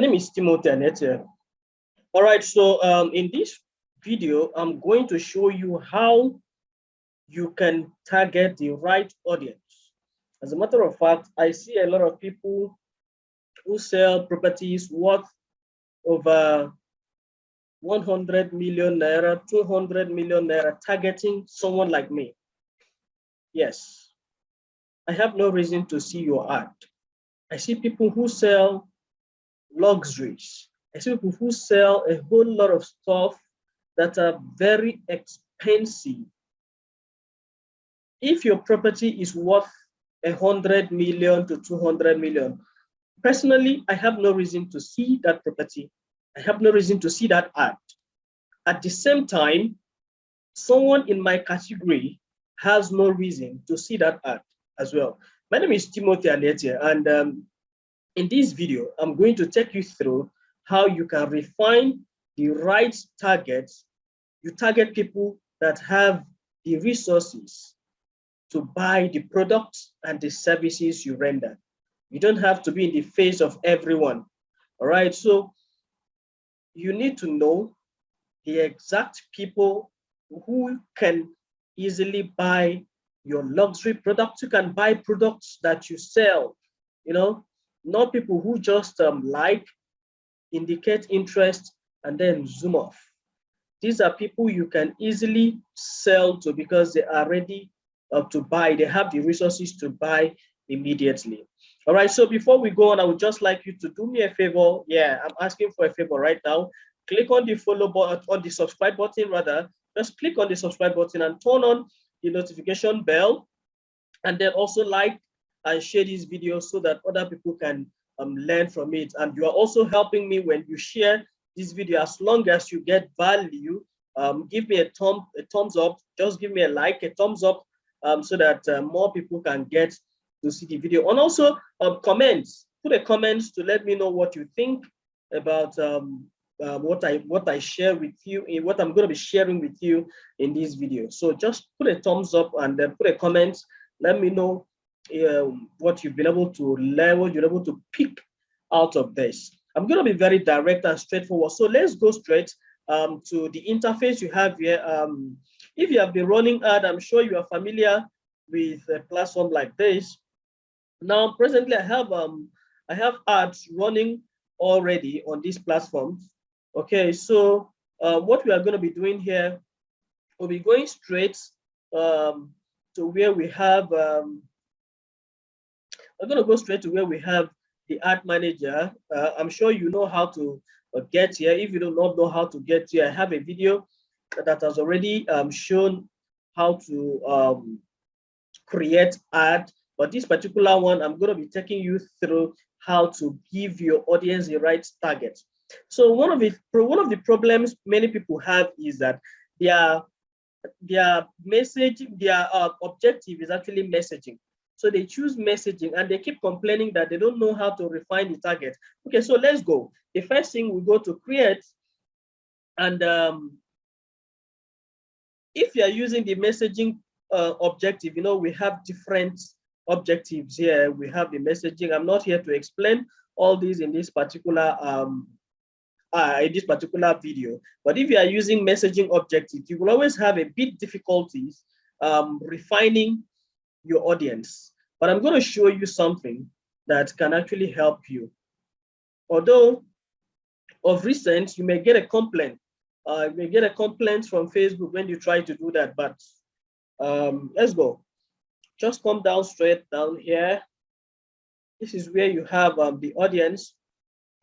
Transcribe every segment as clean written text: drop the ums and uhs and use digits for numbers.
name is Timothy Anete. All right, so in this video, I'm going to show you how you can target the right audience. As a matter of fact, I see a lot of people who sell properties worth over 100 million naira, 200 million naira, targeting someone like me. Yes, I have no reason to see your ad. I see people who sell luxuries. I see people who sell a whole lot of stuff that are very expensive. If your property is worth 100 million to 200 million, personally, I have no reason to see that property. I have no reason to see that ad. At the same time, someone in my category has no reason to see that ad as well. My name is Timothy Anete, and in this video, I'm going to take you through how you can refine the right targets. You target people that have the resources to buy the products and the services you render. You don't have to be in the face of everyone. All right, so you need to know the exact people who can easily buy your luxury products. You can buy products that you sell, not people who just like, indicate interest, and then zoom off. These are people you can easily sell to because they are ready to buy. They have the resources to buy immediately. All right, so before we go on, I would just like you to do me a favor. Yeah, I'm asking for a favor right now. Click on the follow button, on the subscribe button rather. Just click on the subscribe button and turn on the notification bell. And then also like and share this video so that other people can learn from it. And you are also helping me when you share this video. As long as you get value, give me a thumbs up. Just give me a like, a thumbs up, so that more people can get to see the video. And also comments. Put a comment to let me know what you think about what I share with you, in what I'm going to be sharing with you in this video. So just put a thumbs up and then put a comment. Let me know what you've been able to learn, what you're able to pick out of this. I'm going to be very direct and straightforward. So let's go straight to the interface you have here. If you have been running ad, I'm sure you are familiar with a platform like this. Now, presently, I have ads running already on this platform. Okay, so what we are going to be doing here, we'll be going straight to where we have, I'm going to go straight to where we have the ad manager. I'm sure you know how to get here. If you do not know how to get here, I have a video that has already shown how to create ad. But this particular one, I'm going to be taking you through how to give your audience the right target. So one of the problems many people have is that their message, their objective is actually messaging. So they choose messaging and they keep complaining that they don't know how to refine the target. Okay, so let's go. The first thing we go to create, and if you are using the messaging objective, we have different objectives here. We have the messaging. I'm not here to explain all these in this particular video. But if you are using messaging objectives, you will always have a bit difficulties refining your audience. But I'm going to show you something that can actually help you. Although of recent, you may get a complaint. You may get a complaint from Facebook when you try to do that. But let's go. Just come down straight down here. This is where you have the audience.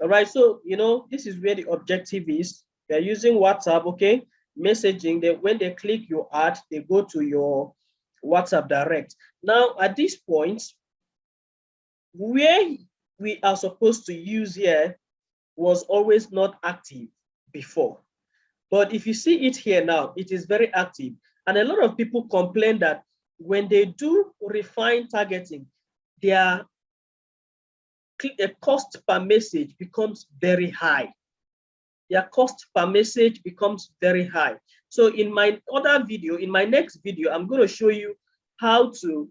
All right, so this is where the objective is. They're using WhatsApp, okay? Messaging, when they click your ad, they go to your WhatsApp direct. Now, at this point, where we are supposed to use here was always not active before. But if you see it here now, it is very active. And a lot of people complain that when they do refine targeting, their cost per message becomes very high. Their cost per message becomes very high. So in my other video, in my next video, I'm going to show you how to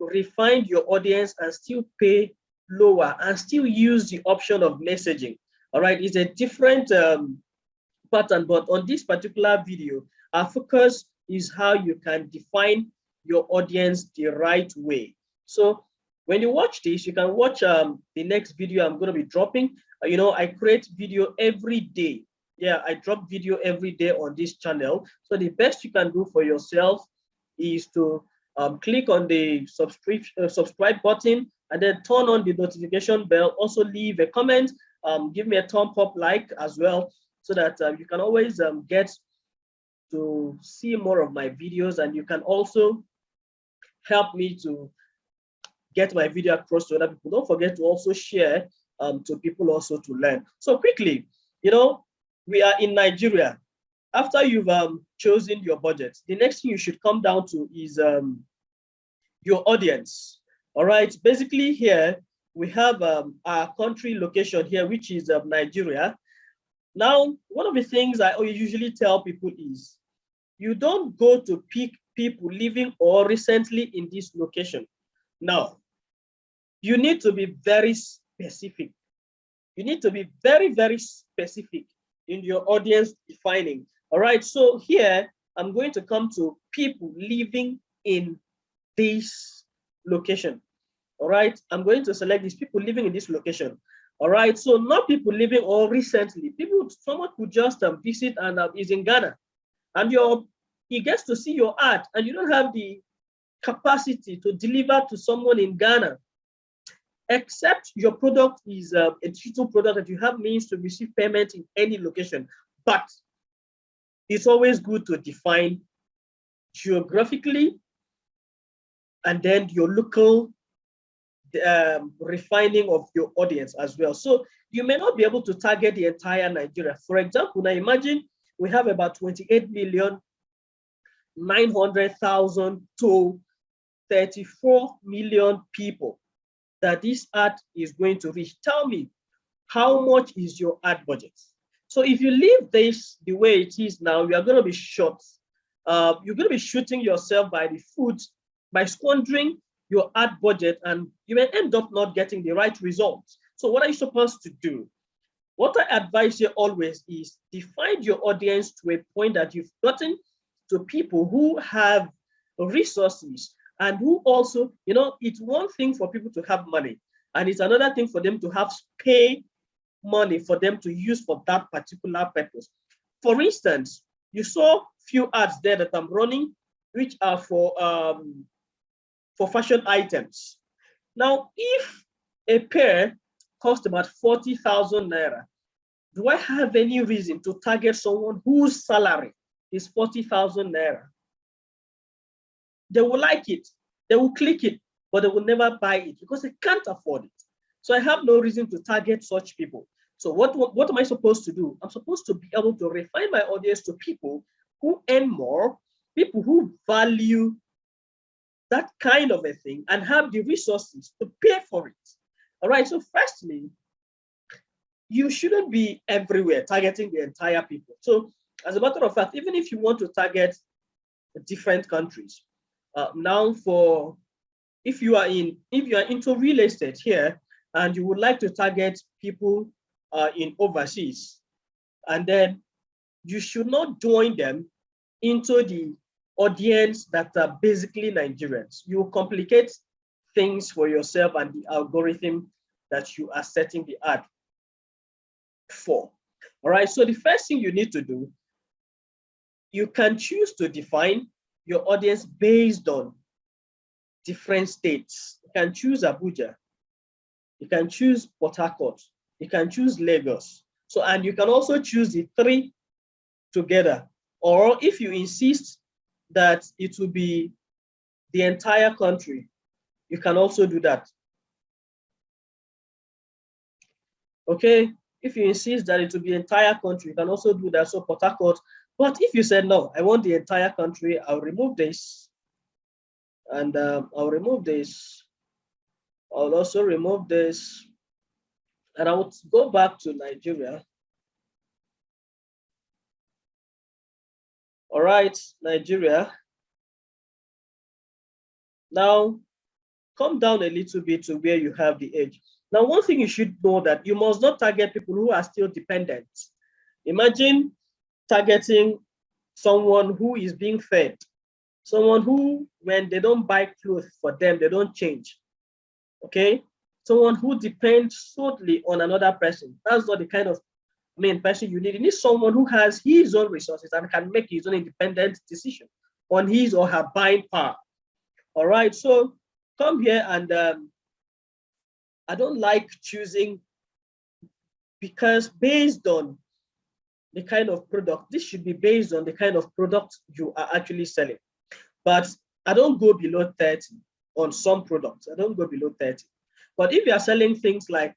refine your audience and still pay lower and still use the option of messaging. All right, it's a different pattern, but on this particular video, our focus is how you can define your audience the right way. So when you watch this, you can watch the next video I'm going to be dropping. I create video every day. Yeah, I drop video every day on this channel. So the best you can do for yourself is to click on the subscribe button and then turn on the notification bell. Also leave a comment, give me a thumb up like as well, so that you can always get to see more of my videos, and you can also help me to get my video across to other people. Don't forget to also share to people also to learn. So quickly, we are in Nigeria. After you've chosen your budget, the next thing you should come down to is your audience. All right, basically here we have our country location here, which is Nigeria. Now, one of the things I usually tell people is you don't go to pick people living or recently in this location. Now, you need to be very specific. You need to be very, very specific in your audience defining. All right, so here I'm going to come to people living in this location. All right, I'm going to select these people living in this location. All right, so not people living or recently. Someone could just visit and is in Ghana, and he gets to see your ad, and you don't have the capacity to deliver to someone in Ghana, except your product is a digital product that you have means to receive payment in any location. But it's always good to define geographically and then your local refining of your audience as well. So you may not be able to target the entire Nigeria. For example, now imagine we have about 28,900,000 to 34 million people that this ad is going to reach. Tell me, how much is your ad budget? So if you leave this the way it is now, you are going to be short. You're going to be shooting yourself by the foot by squandering your ad budget, and you may end up not getting the right results. So what are you supposed to do? What I advise you always is define your audience to a point that you've gotten to people who have resources and who also, it's one thing for people to have money, and it's another thing for them to have pay money for them to use for that particular purpose. For instance, you saw few ads there that I'm running, which are for fashion items. Now, if a pair costs about 40,000 naira, do I have any reason to target someone whose salary is 40,000 naira? They will like it, they will click it, but they will never buy it because they can't afford it. So I have no reason to target such people. So what am I supposed to do? I'm supposed to be able to refine my audience to people who earn more, people who value that kind of a thing and have the resources to pay for it. All right, so firstly, you shouldn't be everywhere targeting the entire people. So as a matter of fact, even if you want to target different countries, now if you are into real estate here and you would like to target people in overseas, and then you should not join them into the audience that are basically Nigerians. You complicate things for yourself and the algorithm that you are setting the ad for. All right, so the first thing you need to do, you can choose to define your audience based on different states. You can choose Abuja, you can choose Port Harcourt, you can choose Lagos. So, and you can also choose the three together. Or if you insist that it will be the entire country, you can also do that. Okay, if you insist that it will be the entire country, you can also do that. So Port Harcourt. But if you said no, I want the entire country, I'll remove this, and I'll remove this. I'll also remove this, and I would go back to Nigeria. All right, Nigeria. Now, come down a little bit to where you have the edge. Now, one thing you should know that you must not target people who are still dependent. Imagine targeting someone who is being fed, someone who, when they don't buy clothes for them, they don't change. Okay? Someone who depends solely on another person. That's not the kind of main person you need. You need someone who has his own resources and can make his own independent decision on his or her buying power. All right, so come here and I don't like choosing, because based on the kind of product, this should be based on the kind of product you are actually selling. But I don't go below 30 on some products. I don't go below 30. But if you are selling things like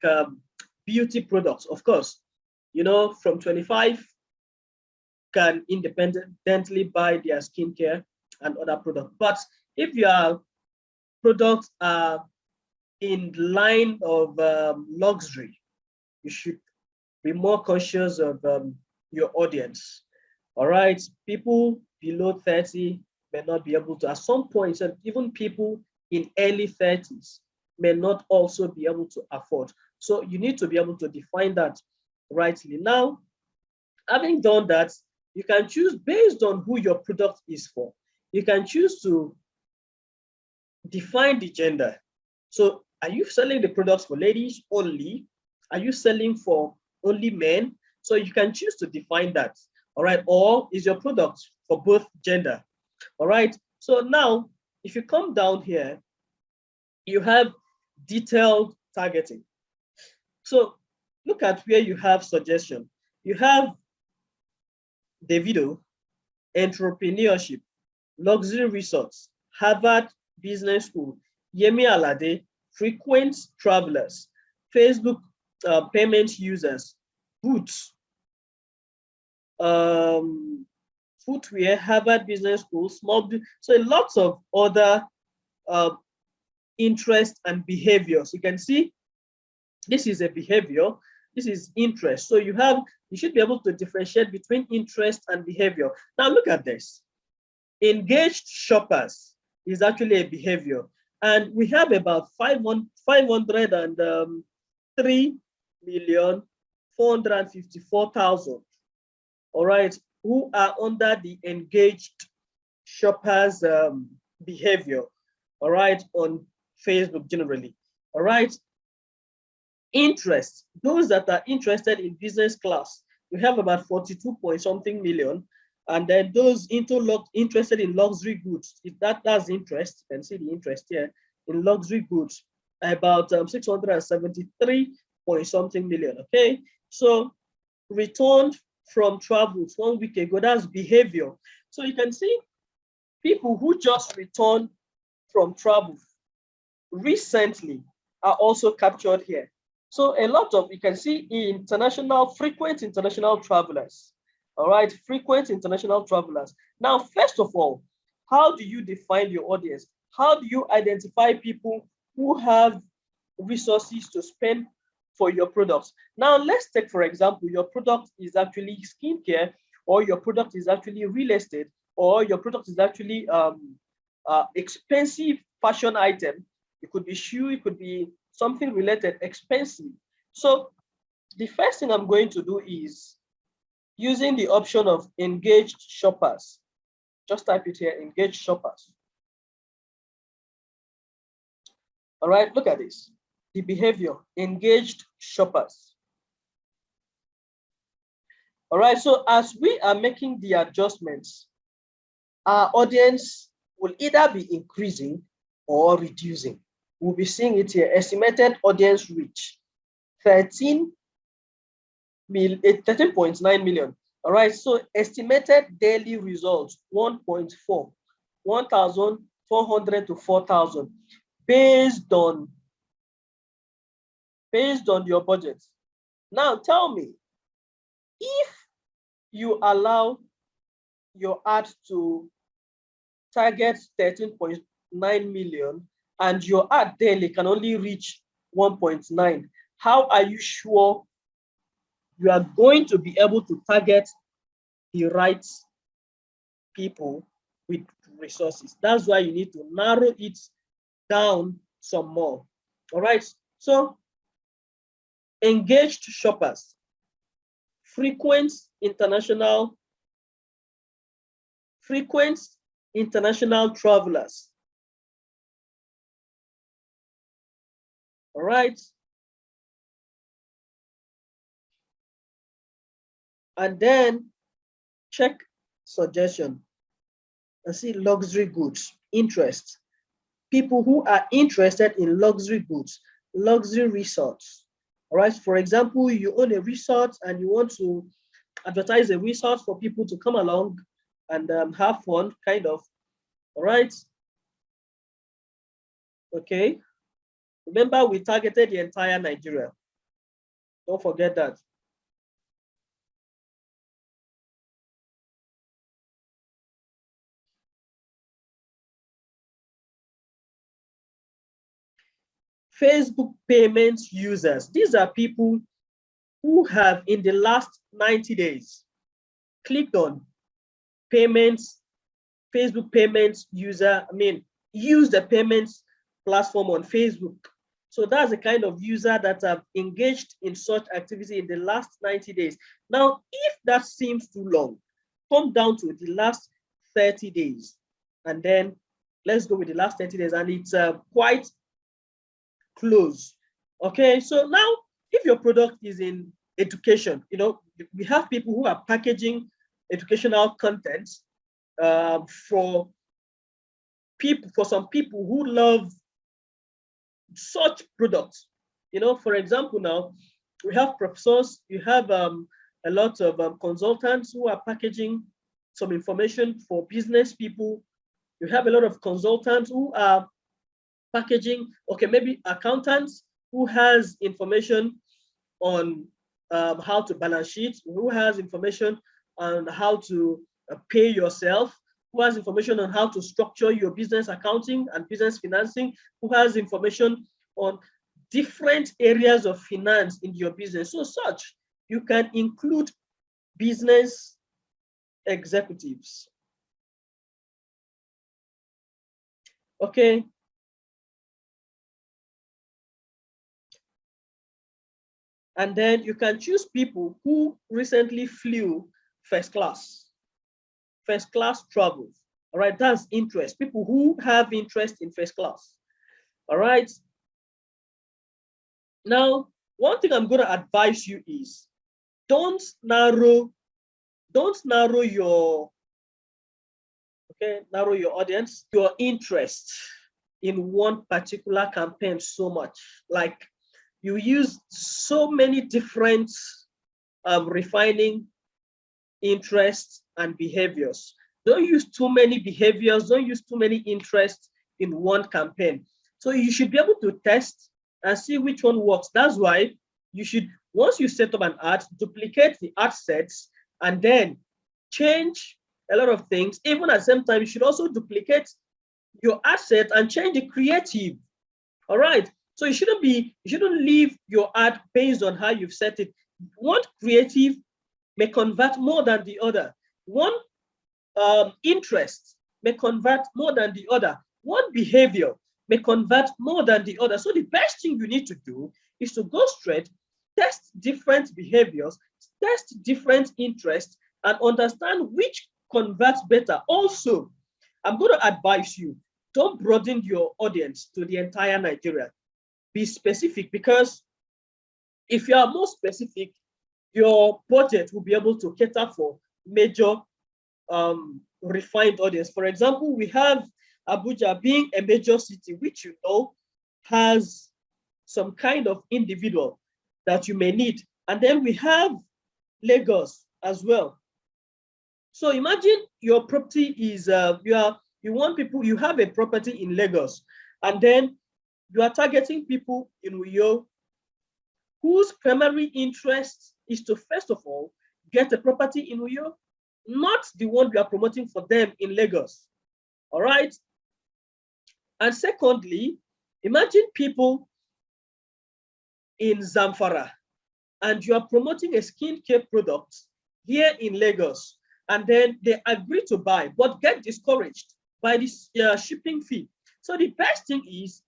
beauty products, of course, you know, from 25 can independently buy their skincare and other products. But if your products are in line of luxury, you should be more conscious of your audience. All right, people below 30 may not be able to, at some point, and even people in early 30s may not also be able to afford. So you need to be able to define that rightly. Now, having done that, you can choose based on who your product is for. You can choose to define the gender. So are you selling the products for ladies only? Are you selling for only men? So you can choose to define that. All right. Or is your product for both gender? All right. So now, if you come down here, you have detailed targeting. So look at where you have suggestion. You have Davido, entrepreneurship, luxury resorts, Harvard Business School, Yemi Alade, frequent travelers, Facebook payment users, Boots, footwear, Harvard Business School, small. So lots of other interests and behaviors. You can see this is a behavior, this is interest. So you should be able to differentiate between interest and behavior. Now look at this. Engaged shoppers is actually a behavior. And we have about 503,454,000, all right, who are under the engaged shoppers behavior, all right, on Facebook generally, all right. Interest, those that are interested in business class, we have about 42 point something million. And then those interested in luxury goods, if that's interest, you can see the interest here in luxury goods, about 673 point something million. Okay, so returned from travels 1 week ago, that's behavior. So you can see people who just returned from travel recently are also captured here. So a lot of, you can see frequent international travelers. All right, frequent international travelers. Now, first of all, how do you define your audience? How do you identify people who have resources to spend for your products? Now, let's take, for example, your product is actually skincare, or your product is actually real estate, or your product is actually expensive fashion item. It could be shoe, it could be something related, expensive. So the first thing I'm going to do is using the option of engaged shoppers. Just type it here, engaged shoppers. All right, look at this. The behavior, engaged shoppers. All right, so as we are making the adjustments, our audience will either be increasing or reducing. We'll be seeing it here, estimated audience reach, 13.9 million. All right, so estimated daily results, 1.4, 1,400 to 4,000, based on your budget. Now tell me, if you allow your ad to target 13.9 million and your ad daily can only reach 1.9, how are you sure you are going to be able to target the right people with resources? That's why you need to narrow it down some more. All right, so engaged shoppers, frequent international travelers. All right. And then check suggestion and see luxury goods, interest. People who are interested in luxury goods, luxury resorts. All right. For example, you own a resort and you want to advertise a resort for people to come along and have fun, kind of. All right. Okay. Remember, we targeted the entire Nigeria. Don't forget that. Facebook payments users. These are people who have, in the last 90 days, clicked on payments, Facebook payments user, use the payments platform on Facebook. So that's the kind of user that have engaged in such activity in the last 90 days. Now, if that seems too long, come down to the last 30 days. And then let's go with the last 30 days. And it's quite close. Okay, so now if your product is in education, we have people who are packaging educational content for some people who love such products. For example, now we have professors, you have a lot of consultants who are packaging some information for business people. You have a lot of consultants who are packaging, okay, maybe accountants who has information on how to balance sheet, who has information on how to pay yourself, who has information on how to structure your business accounting and business financing, who has information on different areas of finance in your business. So such, you can include business executives. Okay. And then you can choose people who recently flew first class travels. All right, that's interest. People who have interest in first class. All right. Now, one thing I'm going to advise you is don't narrow your audience, your interest in one particular campaign so much. Like you use so many different refining interests and behaviors. Don't use too many behaviors, don't use too many interests in one campaign. So you should be able to test and see which one works. That's why you should, once you set up an ad, duplicate the ad sets and then change a lot of things. Even at the same time, you should also duplicate your ad set and change the creative. All right. So you shouldn't leave your ad based on how you've set it. One creative may convert more than the other. One interest may convert more than the other. One behavior may convert more than the other. So the best thing you need to do is to go straight, test different behaviors, test different interests, and understand which converts better. Also, I'm going to advise you, don't broaden your audience to the entire Nigeria. Be specific, because if you are more specific, your budget will be able to cater for major refined audience. For example, we have Abuja being a major city, which has some kind of individual that you may need. And then we have Lagos as well. So imagine your property is, you have a property in Lagos, and then you are targeting people in Uyo whose primary interest is to, first of all, get a property in Uyo, not the one we are promoting for them in Lagos. All right. And secondly, imagine people in Zamfara and you are promoting a skincare product here in Lagos, and then they agree to buy, but get discouraged by this shipping fee. So the best thing is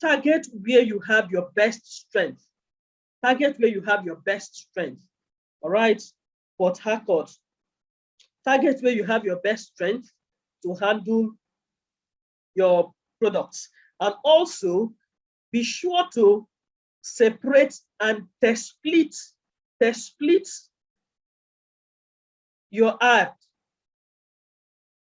target where you have your best strength. Target where you have your best strength. All right, Port Harcourt. Target where you have your best strength to handle your products. And also be sure to separate and test split your ad.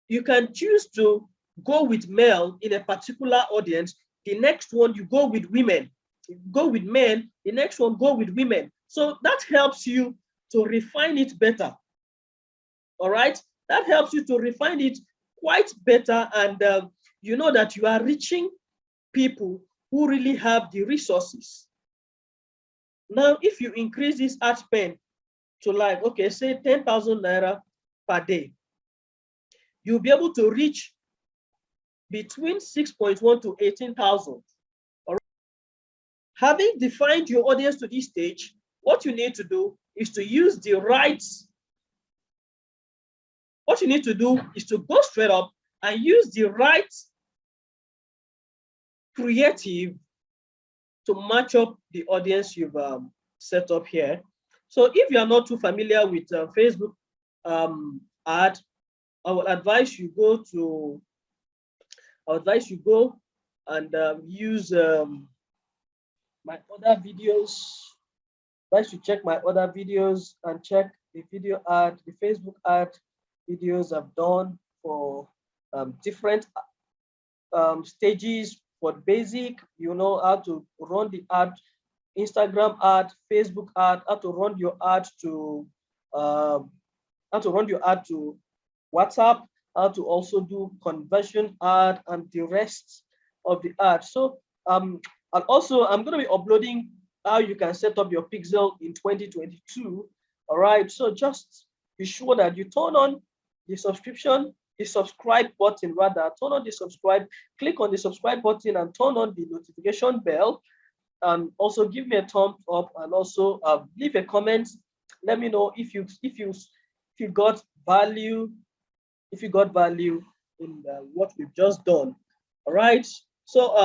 You can choose to go with male in a particular audience. The next one, you go with women. You go with men, the next one, go with women. So that helps you to refine it better. All right? That helps you to refine it quite better. And you know that you are reaching people who really have the resources. Now, if you increase this ad spend to like, okay, say 10,000 naira per day, you'll be able to reach between 6.1 to 18,000. Having defined your audience to this stage, what you need to do is to use the right, what you need to do is to go straight up and use the right creative to match up the audience you've set up here. So if you are not too familiar with Facebook ad, I would advise you go and use my other videos. Advise you check my other videos and check the video ad, the Facebook ad videos I've done for different stages. For basic, you know how to run the ad, Instagram ad, Facebook ad, how to run your ad to WhatsApp, how to also do conversion ad and the rest of the ad. So and also I'm going to be uploading how you can set up your pixel in 2022. All right, so just be sure that you turn on the subscribe button, rather turn on the subscribe, click on the subscribe button and turn on the notification bell, and also give me a thumbs up, and also leave a comment. Let me know if you got value, in what we've just done. All right, so